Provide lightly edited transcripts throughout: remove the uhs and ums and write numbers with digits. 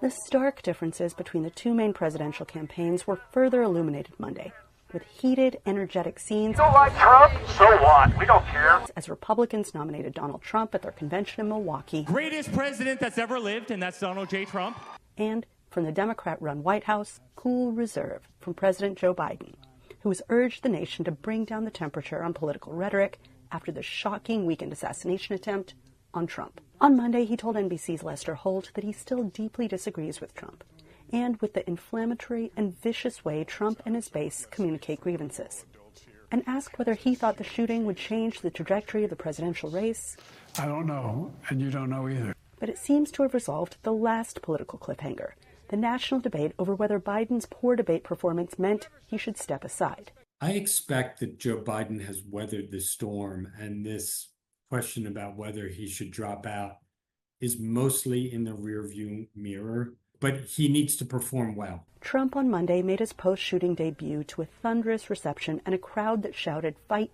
The stark differences between the two main presidential campaigns were further illuminated Monday, with heated, energetic scenes. Don't like Trump? So what? We don't care. As Republicans nominated Donald Trump at their convention in Milwaukee. Greatest president that's ever lived, and that's Donald J. Trump. And from the Democrat-run White House, cool reserve from President Joe Biden, who has urged the nation to bring down the temperature on political rhetoric after the shocking weekend assassination attempt on Trump. On Monday, he told NBC's Lester Holt that he still deeply disagrees with Trump and with the inflammatory and vicious way Trump and his base communicate grievances, and asked whether he thought the shooting would change the trajectory of the presidential race. I don't know, and you don't know either. But it seems to have resolved the last political cliffhanger, the national debate over whether Biden's poor debate performance meant he should step aside. I expect that Joe Biden has weathered the storm, and this question about whether he should drop out is mostly in the rearview mirror, but he needs to perform well. Trump on Monday made his post-shooting debut to a thunderous reception and a crowd that shouted, "Fight,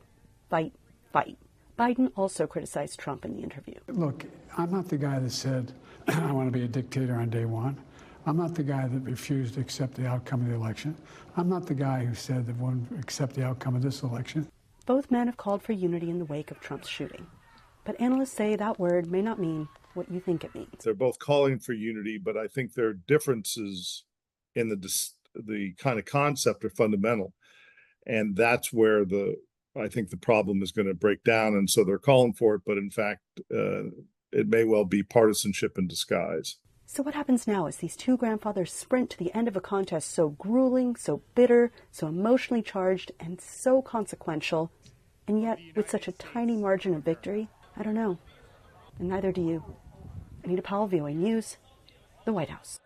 fight, fight." Biden also criticized Trump in the interview. Look, I'm not the guy that said, I want to be a dictator on day one. I'm not the guy that refused to accept the outcome of the election. I'm not the guy who said that won't accept the outcome of this election. Both men have called for unity in the wake of Trump's shooting. But analysts say that word may not mean what you think it means. They're both calling for unity, but I think their differences in the kind of concept are fundamental. And that's where I think the problem is going to break down. And so they're calling for it, but in fact, it may well be partisanship in disguise. So what happens now as these two grandfathers sprint to the end of a contest so grueling, so bitter, so emotionally charged, and so consequential, and yet with such a tiny margin of victory? I don't know. And neither do you. Anita Powell, VOA News, the White House.